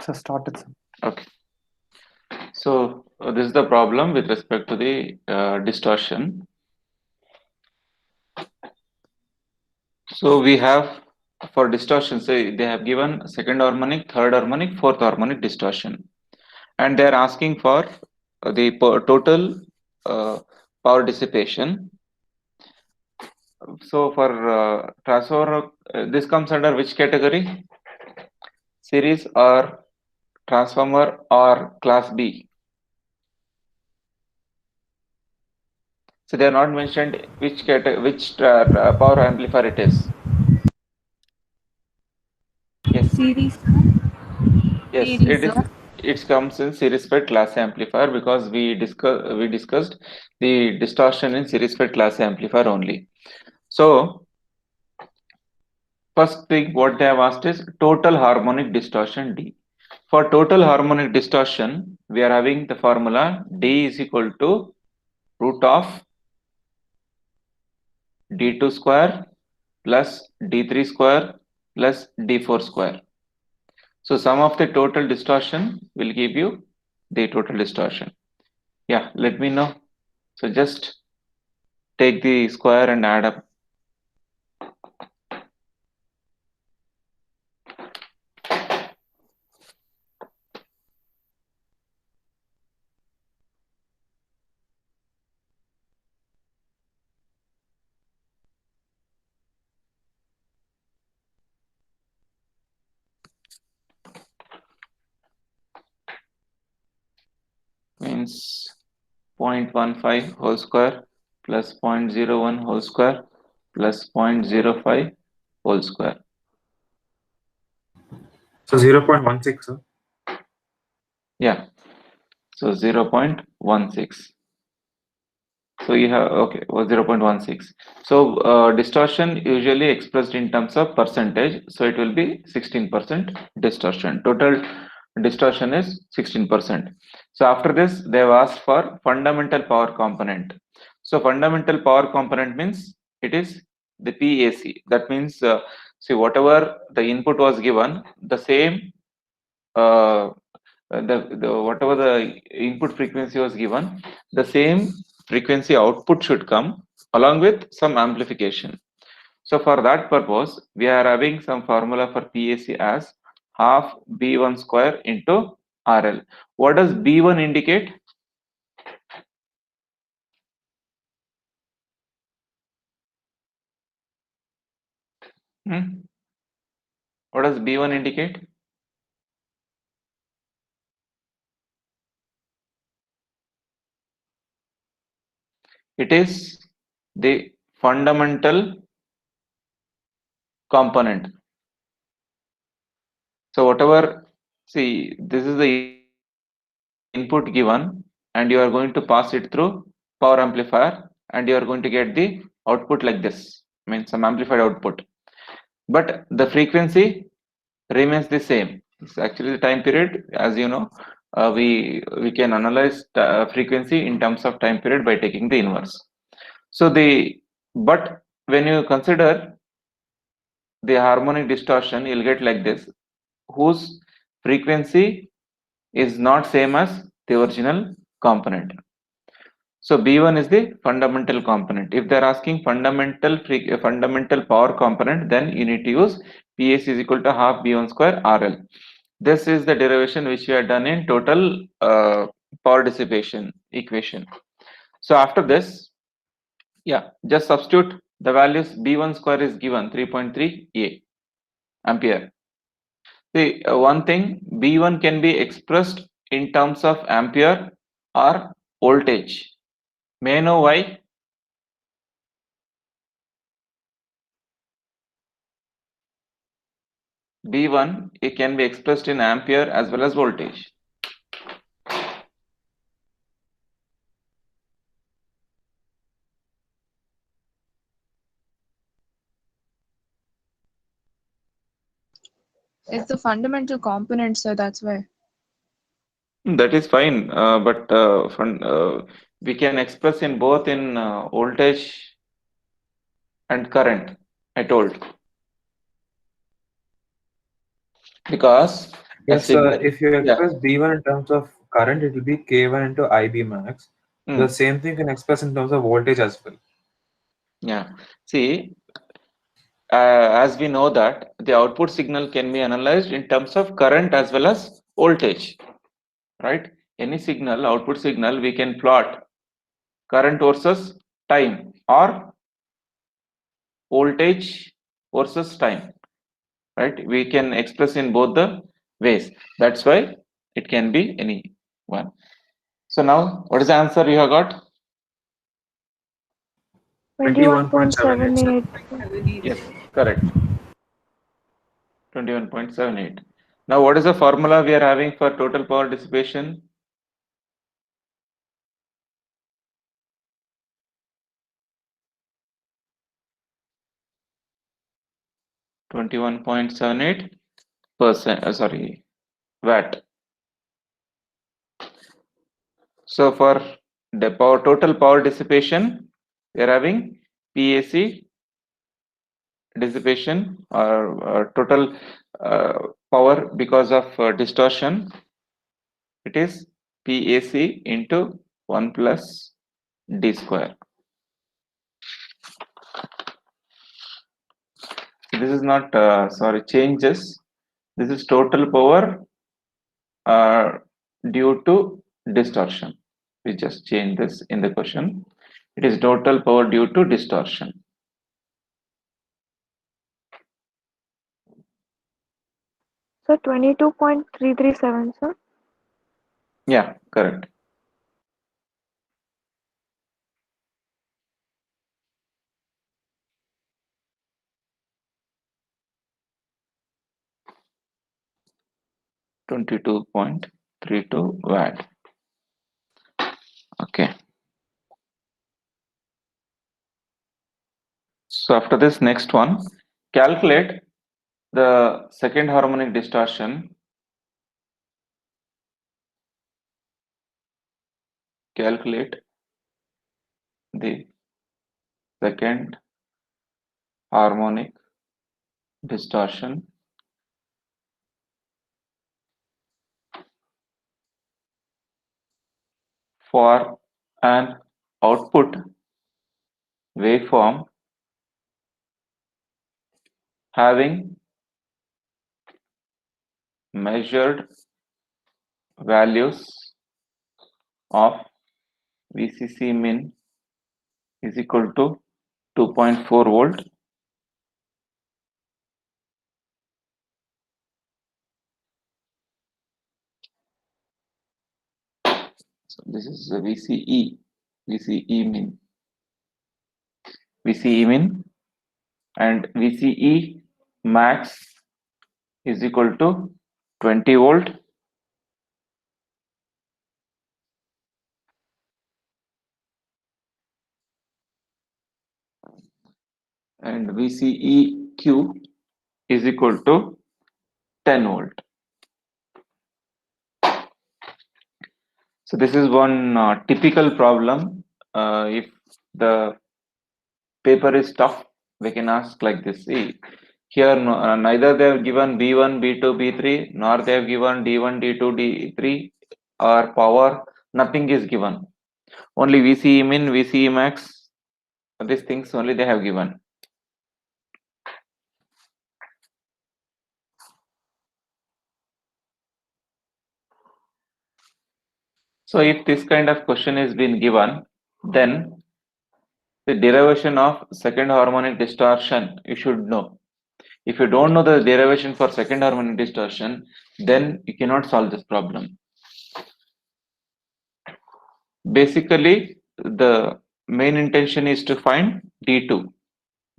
So started, sir. Okay. So this is the problem with respect to the distortion. So we have for distortion, say they have given second harmonic, third harmonic, fourth harmonic distortion, and they are asking for the total power dissipation. So for transformer, this comes under which category? Series or transformer or class B? So they are not mentioned which which power amplifier it is. Yes, Series, yes, series, it sir. is. It comes in series fed class amplifier because we discussed the distortion in series fed class amplifier only. So first thing what they have asked is total harmonic distortion D. For total harmonic distortion, we are having the formula D is equal to root of D2 square plus D3 square plus D4 square. So sum of the total distortion will give you the total distortion. Yeah, let me know. So just take the square and add up. Means 0.15 whole square plus 0.01 whole square plus 0.05 whole square. So 0.16, sir. Yeah, so 0.16. So you have, okay, was 0.16. So distortion usually expressed in terms of percentage. So it will be 16% distortion. Total distortion is 16%. So after this, they have asked for fundamental power component. So fundamental power component means it is the PAC. That means, see, whatever the input was given, the same uh, the whatever the input frequency was given, the same frequency output should come along with some amplification. So for that purpose, we are having some formula for PAC as half B1 square into RL. What does B1 indicate? Hmm? What does B1 indicate? It is the fundamental component. So whatever, see, this is the input given and you are going to pass it through power amplifier and you are going to get the output like this, means some amplified output. But the frequency remains the same. It's actually the time period, as you know, we can analyze frequency in terms of time period by taking the inverse. So the but when you consider the harmonic distortion, you'll get like this, whose frequency is not same as the original component. So B1 is the fundamental component. If they're asking fundamental power component, then you need to use PAC is equal to half B1 square RL. This is the derivation which we have done in total power dissipation equation. So after this, yeah, just substitute the values. B1 square is given 3.3 A ampere. See, one thing, B1 can be expressed in terms of ampere or voltage. May I know why? B1 it can be expressed in ampere as well as voltage. It's the fundamental component, sir. That's why. That is fine, but we can express in both in voltage and current. I told, because Yes, signal. if you Yeah. express B1 in terms of current, it will be K1 into IB max. Hmm. The same thing can express in terms of voltage as well. Yeah. See, as we know that the output signal can be analyzed in terms of current as well as voltage, right? Any signal, output signal, we can plot current versus time or voltage versus time, right? We can express in both the ways. That's why it can be any one. So now, what is the answer you have got? 21.78. Yes, correct. 21.78. Now, what is the formula we are having for total power dissipation? %, sorry, watt. So for the total power dissipation, we are having PAC dissipation or total power because of distortion. It is PAC into 1 plus D square. This is not, sorry, changes. This is total power due to distortion. We just change this in the question. It is total power due to distortion. So 22.337, sir. Yeah, correct. $22.32 watt. Okay. So after this, next one, calculate the second harmonic distortion. Calculate the second harmonic distortion for an output waveform having measured values of VCC min is equal to 2.4 volt. So this is the VCE min, and VCE max is equal to 20 volt, and VCEQ is equal to 10 volt. So this is one typical problem. If the paper is tough, we can ask like this. See, here neither they have given B1, B2, B3, nor they have given D1, D2, D3 or power. Nothing is given. Only VCE min, VCE max, these things only they have given. So if this kind of question is been given, then the derivation of second harmonic distortion you should know. If you don't know the derivation for second harmonic distortion, then you cannot solve this problem. Basically, the main intention is to find D2.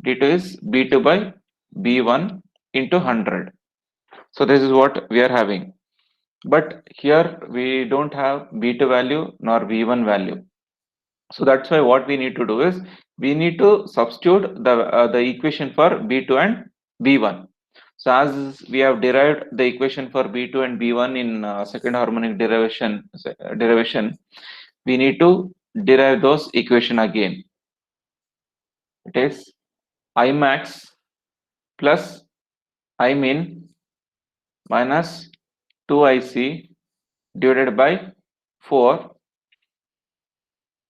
D2 is B2 by B1 into 100. So this is what we are having. But here we don't have B2 value nor B1 value. So that's why what we need to do is we need to substitute the equation for B2 and B1. So as we have derived the equation for B2 and B1 in second harmonic derivation, we need to derive those equation again. It is I max plus I min minus 2IC divided by 4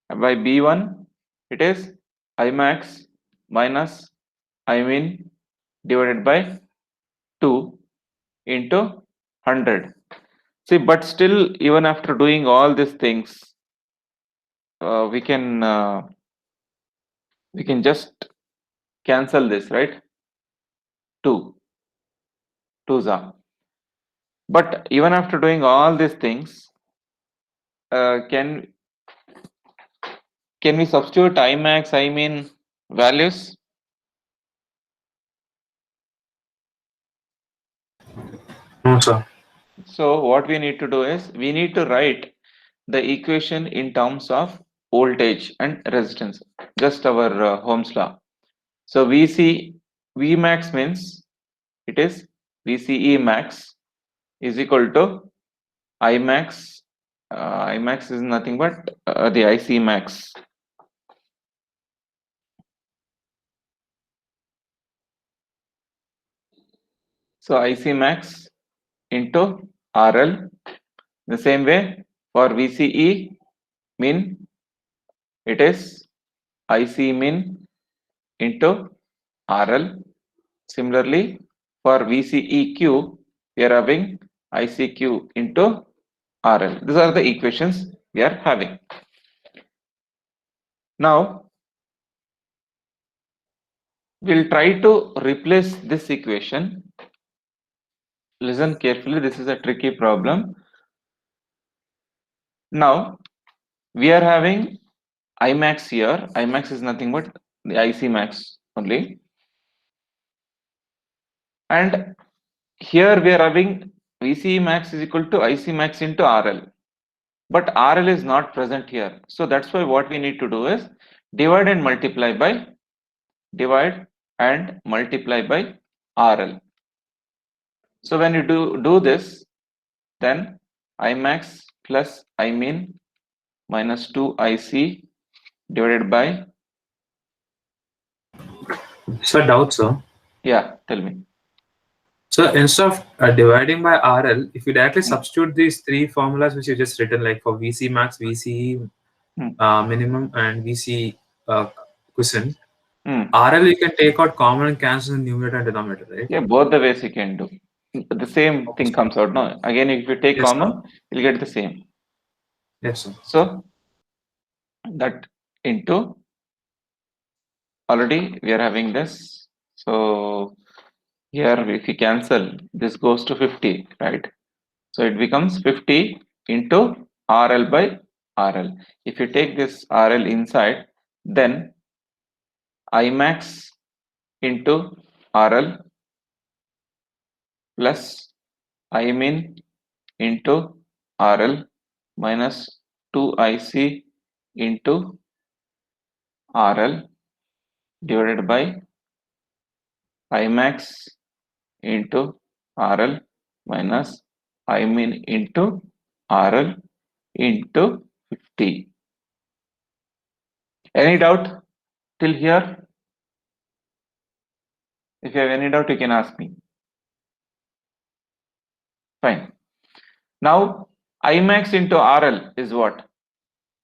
by B1, it is I max minus I min divided by 2 into 100. See, but still, even after doing all these things, we can just cancel this, right? 2's are. But even after doing all these things, can we substitute I max, I min values? No, sir. So what we need to do is we need to write the equation in terms of voltage and resistance, just our Ohm's law. So V max means it is VCE max is equal to I max. I max is nothing but the IC max. So IC max into RL. The same way for VCE min, it is IC min into RL. Similarly, for VCEQ, we are having ICQ into RL. These are the equations we are having. Now, we'll try to replace this equation. Listen carefully, this is a tricky problem. Now, we are having I max here. I max is nothing but the IC max only. And here we are having VCE max is equal to IC max into RL. But RL is not present here. So that's why what we need to do is divide and multiply by RL. So when you do this, then I max plus I min minus 2IC divided by, Sir, doubt, sir. yeah, tell me. So instead of dividing by RL, if you directly substitute these three formulas which you just written, like for VC max, VC minimum, and VC quiescent, RL you can take out common and cancel in numerator and denominator, right? Yeah, both the ways you can do. The same thing comes out. No, again, if you take Yes, common, you'll get the same. Yes, sir. So that into, already we are having this. So here if you cancel, this goes to 50, right? So it becomes 50 into RL by RL. If you take this RL inside, then I max into RL plus I min into RL minus 2IC into RL divided by I max into RL minus I min into RL into 50. Any doubt till here? If you have any doubt, you can ask me. Fine. Now, I max into RL is what?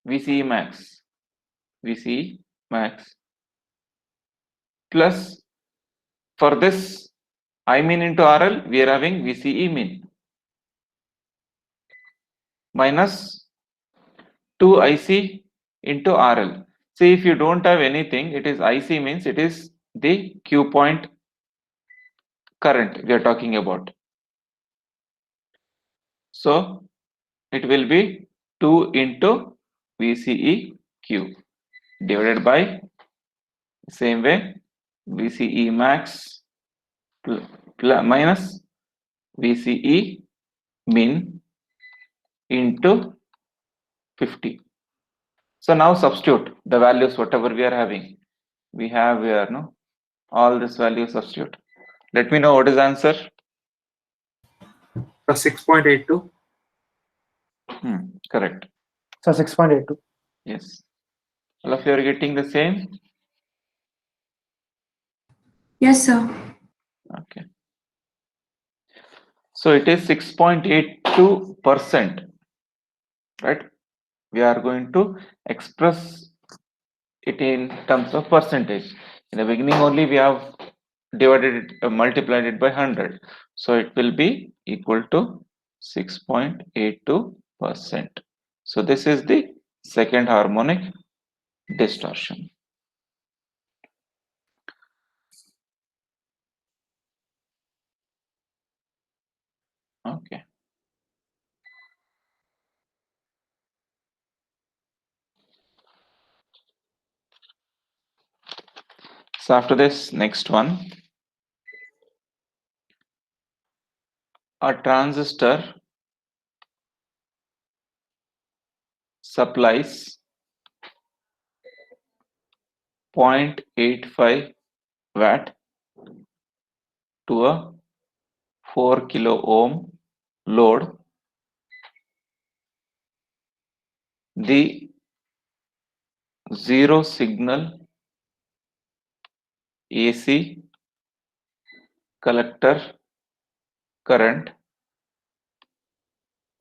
VCE max. VCE max plus, for this I min into RL, we are having VCE min minus 2IC into RL. See, if you don't have anything, it is IC means it is the Q point current we are talking about. So it will be 2 into VCEQ divided by, same way, VCE max minus VCE min into 50. So now substitute the values whatever we are having. We have here, no, all this value substitute. Let me know what is the answer. So 6.82. Correct. So 6.82. Yes. All of you are getting the same? Yes, sir. Okay. So it is 6.82%, right? We are going to express it in terms of percentage. In the beginning only we have divided it, multiplied it by 100. So it will be equal to 6.82%. So this is the second harmonic distortion. Okay. So after this, next one, a transistor supplies 0.85 watt to a 4 kilo ohm load. The zero signal AC collector current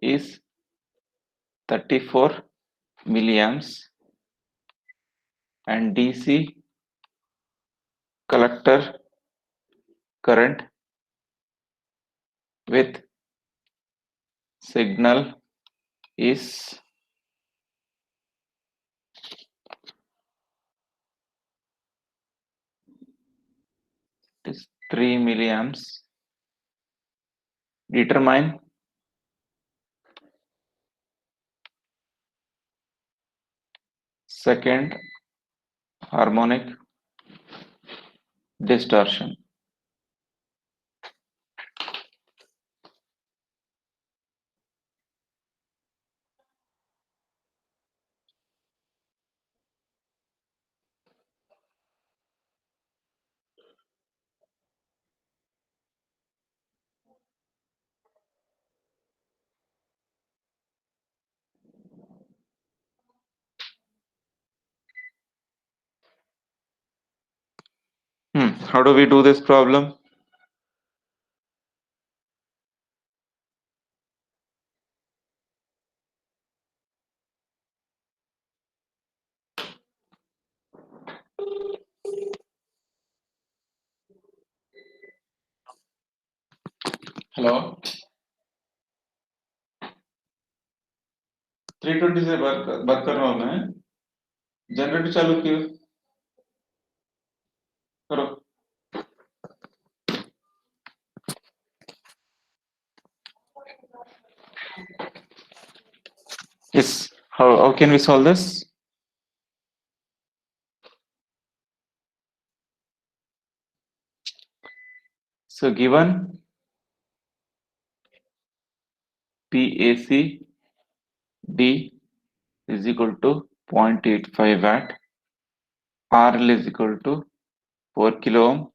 is 34 milliamps and DC collector current with signal is 3 milliamps. Determine second harmonic distortion. How do we do this problem? Hello 320 से बात कर रहा हूँ मैं generator चालू कियो करो yes how can we solve this so given PAC D is equal to 0.85 watt, RL is equal to 4 kilo ohm,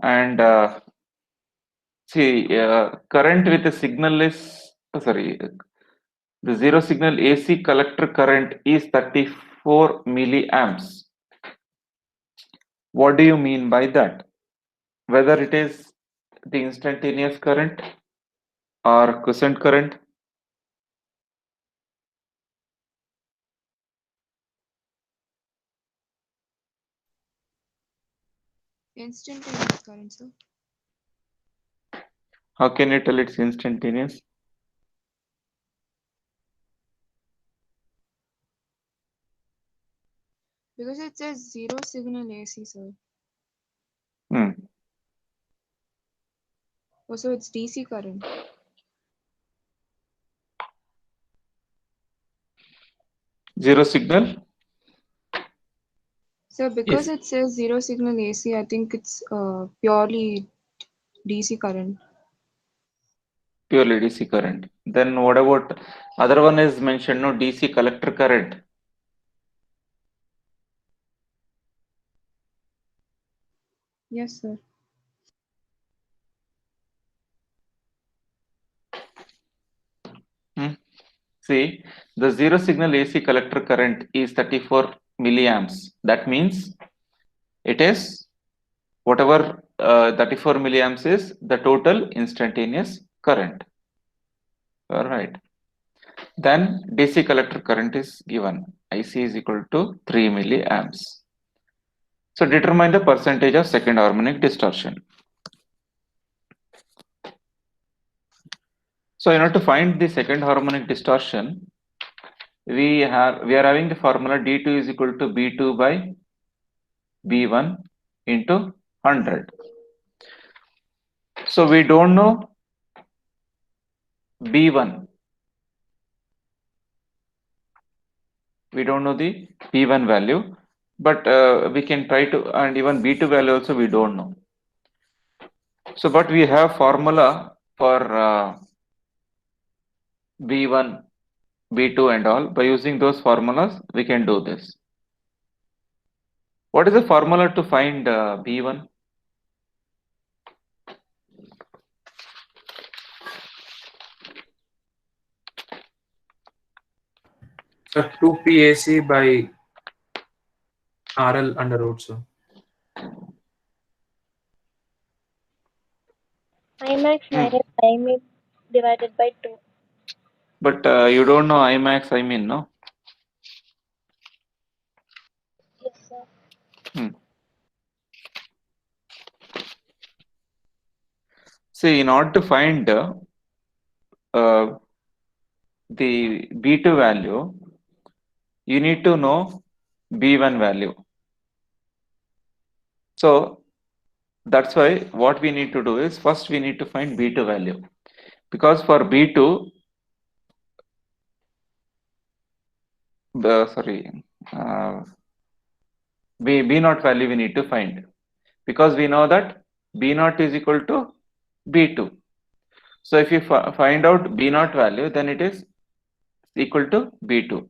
and current with a signal is the zero signal AC collector current is 34 milliamps. What do you mean by that? Whether it is the instantaneous current or quiescent current? Instantaneous current, sir. How can you tell it's instantaneous? Because it says zero signal AC, sir. Oh, so it's DC current. Zero signal? So because it says zero signal AC, I think it's purely DC current. Purely DC current. Then what about other one is mentioned, no, DC collector current? Yes, sir. See, the zero signal AC collector current is 34 milliamps. That means it is whatever 34 milliamps is the total instantaneous current. All right. Then DC collector current is given. IC is equal to 3 milliamps. So determine the percentage of second harmonic distortion. So in order to find the second harmonic distortion, we are having the formula D2 is equal to B2 by B1 into 100. So we don't know B1. We don't know the B1 value, but we can try to, and even B2 value also we don't know. So, but we have formula for B1, B2 and all. By using those formulas, we can do this. What is the formula to find B1? So 2 PAC by RL under root. So Imax minus Imin divided by 2. But you don't know Imax, I mean, no? Yes, sir. See, in order to find the B2 value, you need to know B1 value. So that's why what we need to do is first we need to find B2 value, because for B2, B0 value we need to find, because we know that B0 is equal to B2. So if you find out B0 value, then it is equal to B2.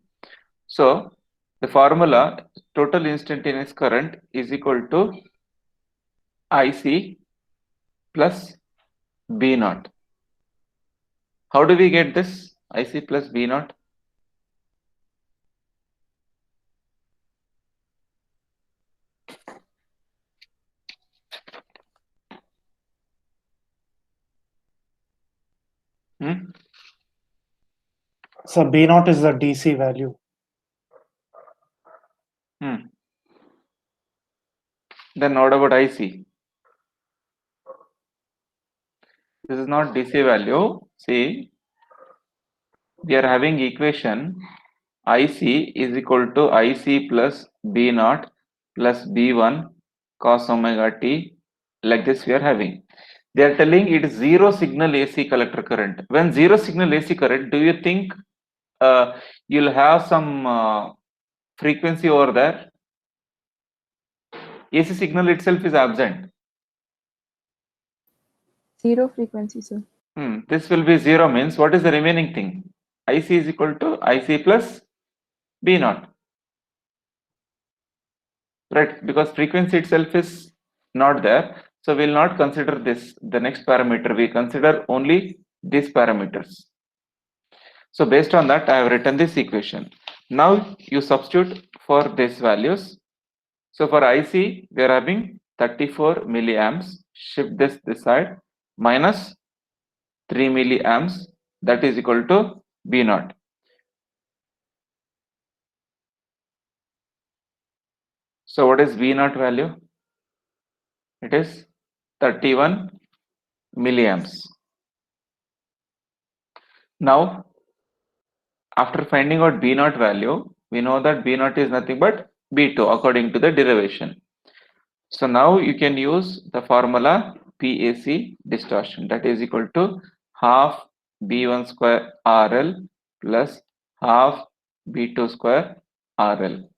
So the formula total instantaneous current is equal to IC plus B0. How do we get this IC plus B0? So B0 is the DC value. Then what about IC? This is not DC value. See, we are having equation IC is equal to IC plus B0 plus B1 cos omega t. Like this we are having. They are telling it is zero signal AC collector current. When zero signal AC current, do you think you'll have some frequency over there? AC signal itself is absent. Zero frequency, sir. This will be zero, means what is the remaining thing? IC is equal to IC plus B0. Right, because frequency itself is not there. So we will not consider this, the next parameter. We consider only these parameters. So based on that, I have written this equation. Now you substitute for these values. So for IC, we are having 34 milliamps. Shift this side, minus 3 milliamps. That is equal to B0. So what is V0 value? It is 31 milliamps. Now, after finding out B0 value, we know that B0 is nothing but B2 according to the derivation. So now you can use the formula PAC distortion, that is equal to half B1 square RL plus half B2 square RL.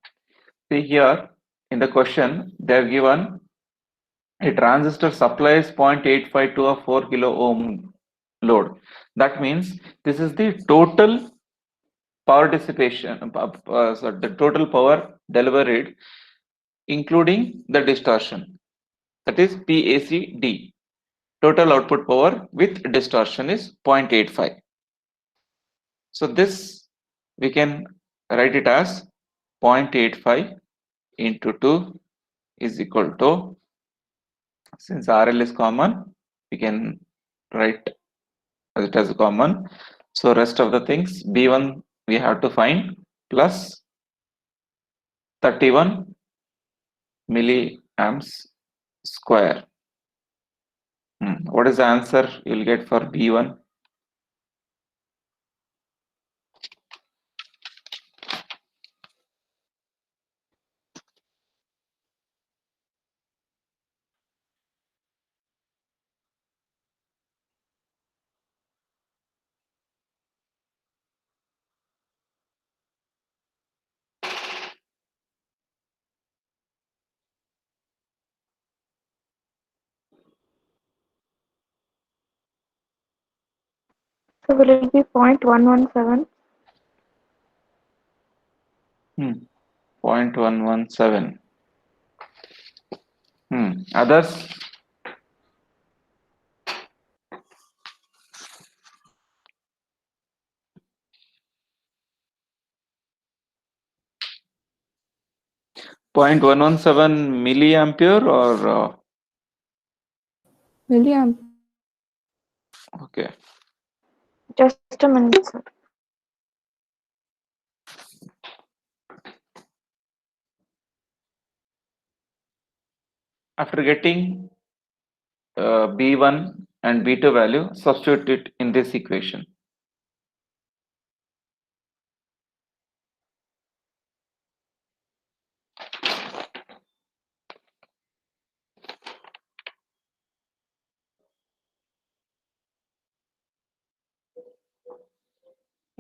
See here in the question, they have given a transistor supplies 0.85 to a 4 kilo ohm load. That means this is the total power dissipation, the total power delivered including the distortion, that is PACD. Total output power with distortion is 0.85. So this we can write it as 0.85 into 2 is equal to Since RL is common, we can write it as common. So rest of the things, B1 we have to find plus 31 milliamps square. What is the answer you'll get for B1? So will it be 0.117? 0.117. Others? Point 117 milliampere or Milliamp. okay. Just a minute, sir. After getting B1 and B2 value, substitute it in this equation.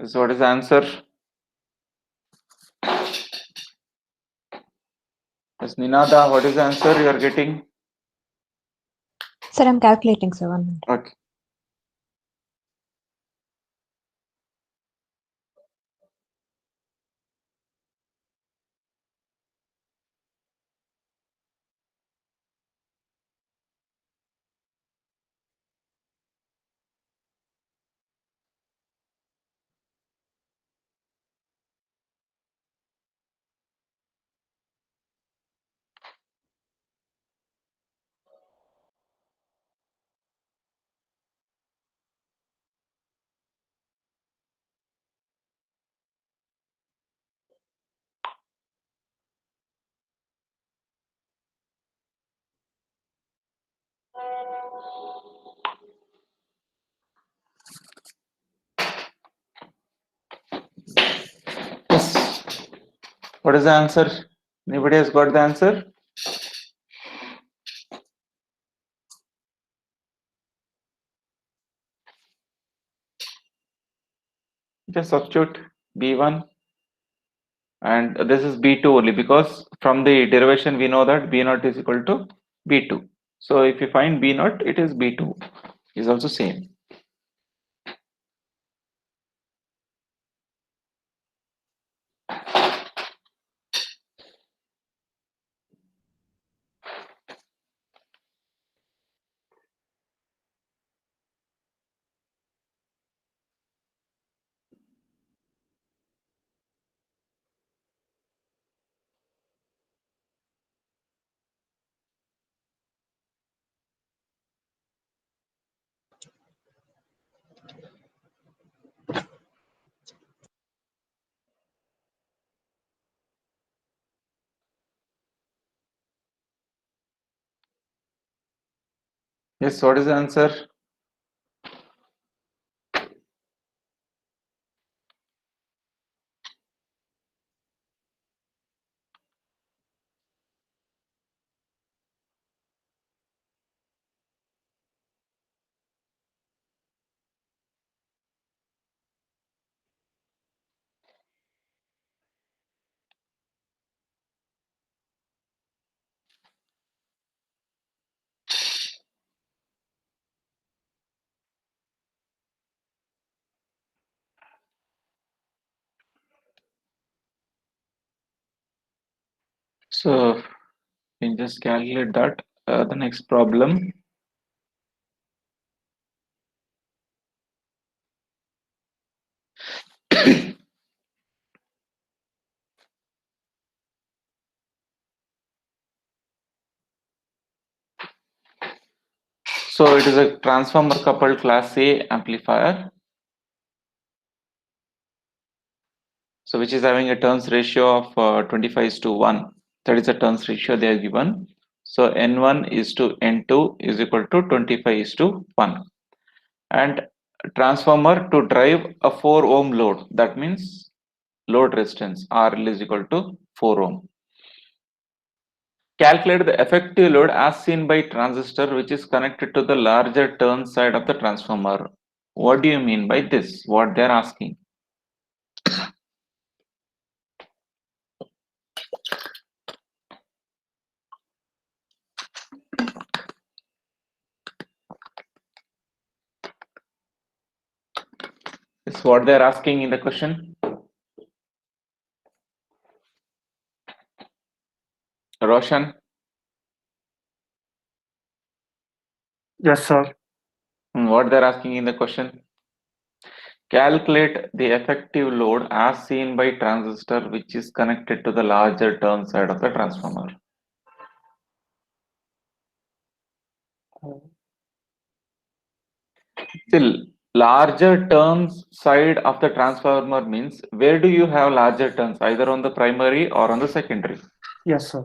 So what is the answer? Yes, Ninada, what is the answer you are getting? Sir, I'm calculating, sir. 1 minute. Okay. Yes. What is the answer? Anybody has got the answer? Just substitute B1 and this is B2 only because from the derivation we know that B0 is equal to B2. So if you find B0, it is B2 is also same. Yes, what is the answer? So you can just calculate that. The next problem. So it is a transformer coupled class A amplifier. So which is having a turns ratio of 25:1. That is the turns ratio they are given. So N1 is to N2 is equal to 25:1. And transformer to drive a 4 ohm load. That means load resistance RL is equal to 4 ohm. Calculate the effective load as seen by transistor which is connected to the larger turn side of the transformer. What do you mean by this? What they are asking? This is what they are asking in the question. Roshan? Yes, sir. What they're asking in the question? Calculate the effective load as seen by transistor which is connected to the larger turn side of the transformer. Still, larger turns side of the transformer means where do you have larger turns? Either on the primary or on the secondary? Yes, sir.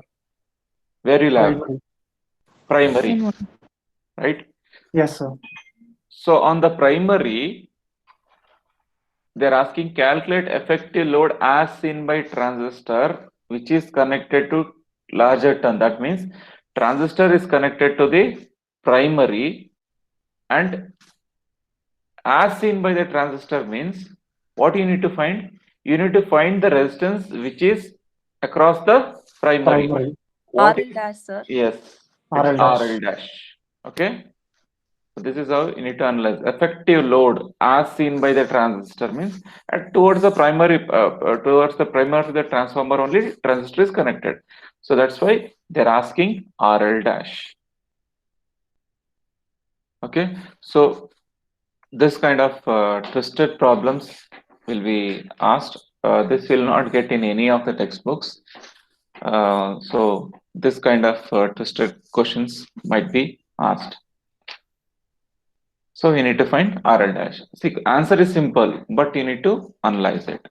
Where you have? Primary. Primary, right? Yes, sir. So on the primary, they're asking calculate effective load as seen by transistor which is connected to larger turn. That means transistor is connected to the primary, and as seen by the transistor means what you need to find? You need to find the resistance which is across the primary. What RL dash, sir. Yes, RL it's dash. RL dash. Okay. So this is how you need to analyze effective load as seen by the transistor means towards the primary of the transformer only transistor is connected. So that's why they're asking RL dash. Okay. So this kind of twisted problems will be asked. This will not get in any of the textbooks. So this kind of twisted questions might be asked. So we need to find RL dash. See, answer is simple, but you need to analyze it.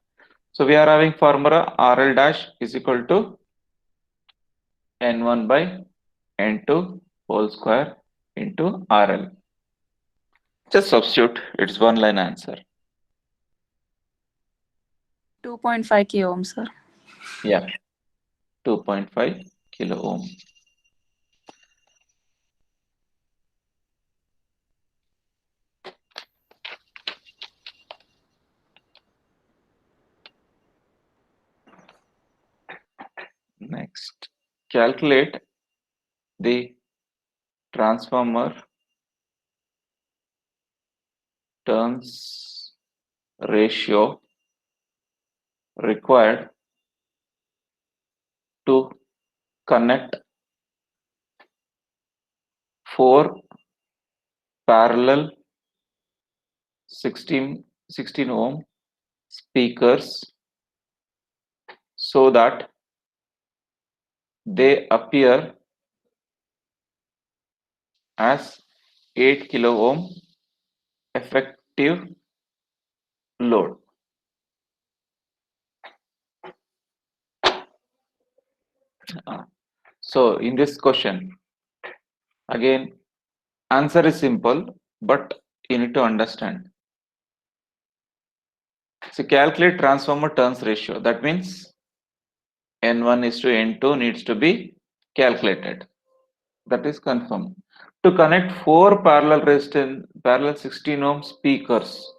So we are having formula RL dash is equal to N1 by N2 whole square into RL. Just substitute, it's one line answer. 2.5 k ohm, sir. Yeah, 2.5 kilo ohm. Next, calculate the transformer turns ratio required to connect 4 parallel 16 ohm speakers so that they appear as 8 kilo ohm effective load. So in this question, again, answer is simple, but you need to understand. So calculate transformer turns ratio. That means N1 is to N2 needs to be calculated. That is confirmed. To connect 4 parallel 16 ohm speakers.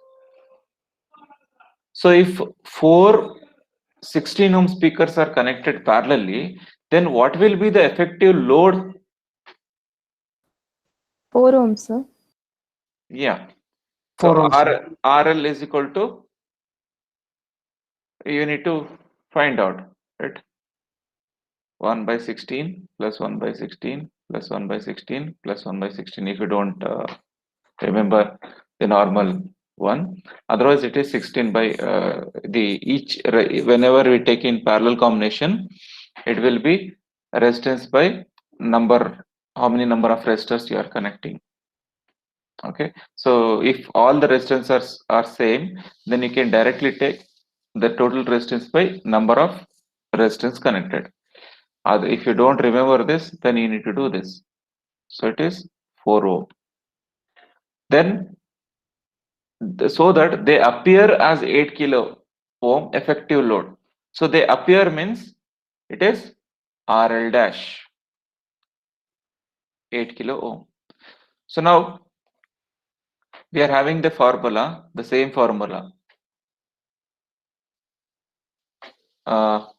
So if 4 16 ohm speakers are connected parallelly, then what will be the effective load? 4 ohms, sir. Yeah. So 4 ohms. RL is equal to, you need to find out, right? 1 by 16 plus 1 by 16 plus 1 by 16 plus 1 by 16 if you don't remember the normal one. Otherwise it is 16 by whenever we take in parallel combination, it will be resistance by number, how many number of resistors you are connecting. Okay, so if all the resistances are same, then you can directly take the total resistance by number of resistance connected. If you don't remember this, then you need to do this. So it is 4 ohm. Then so that they appear as 8 kilo ohm effective load. So they appear means it is RL dash 8 kilo ohm. So now we are having the formula, the same formula. RL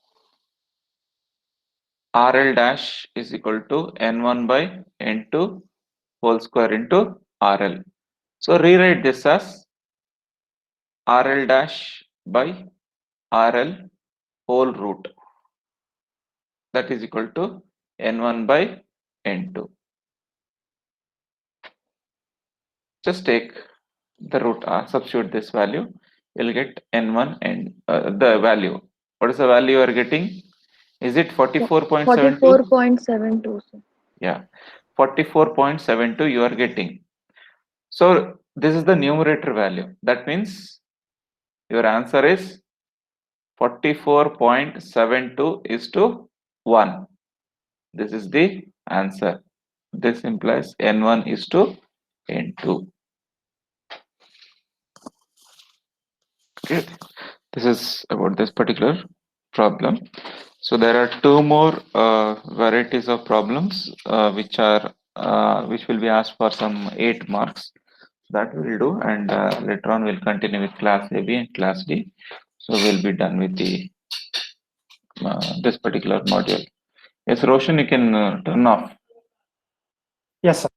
dash is equal to N1 by N2 whole square into RL. So rewrite this as RL dash by RL whole root. That is equal to N1 by N2. Just take the root, substitute this value, you'll get N1 and the value. What is the value you are getting? Is it 44.72? 44.72, sir. Yeah, 44.72 you are getting. So this is the numerator value. That means your answer is 44.72 is to 1. This is the answer. This implies N1 is to N2. Okay. This is about this particular problem. So there are two more varieties of problems which will be asked for some 8 marks. That we'll do, and later on we'll continue with class AB and class D. So we'll be done with the this particular module. Yes, Roshan, you can turn off. Yes, sir.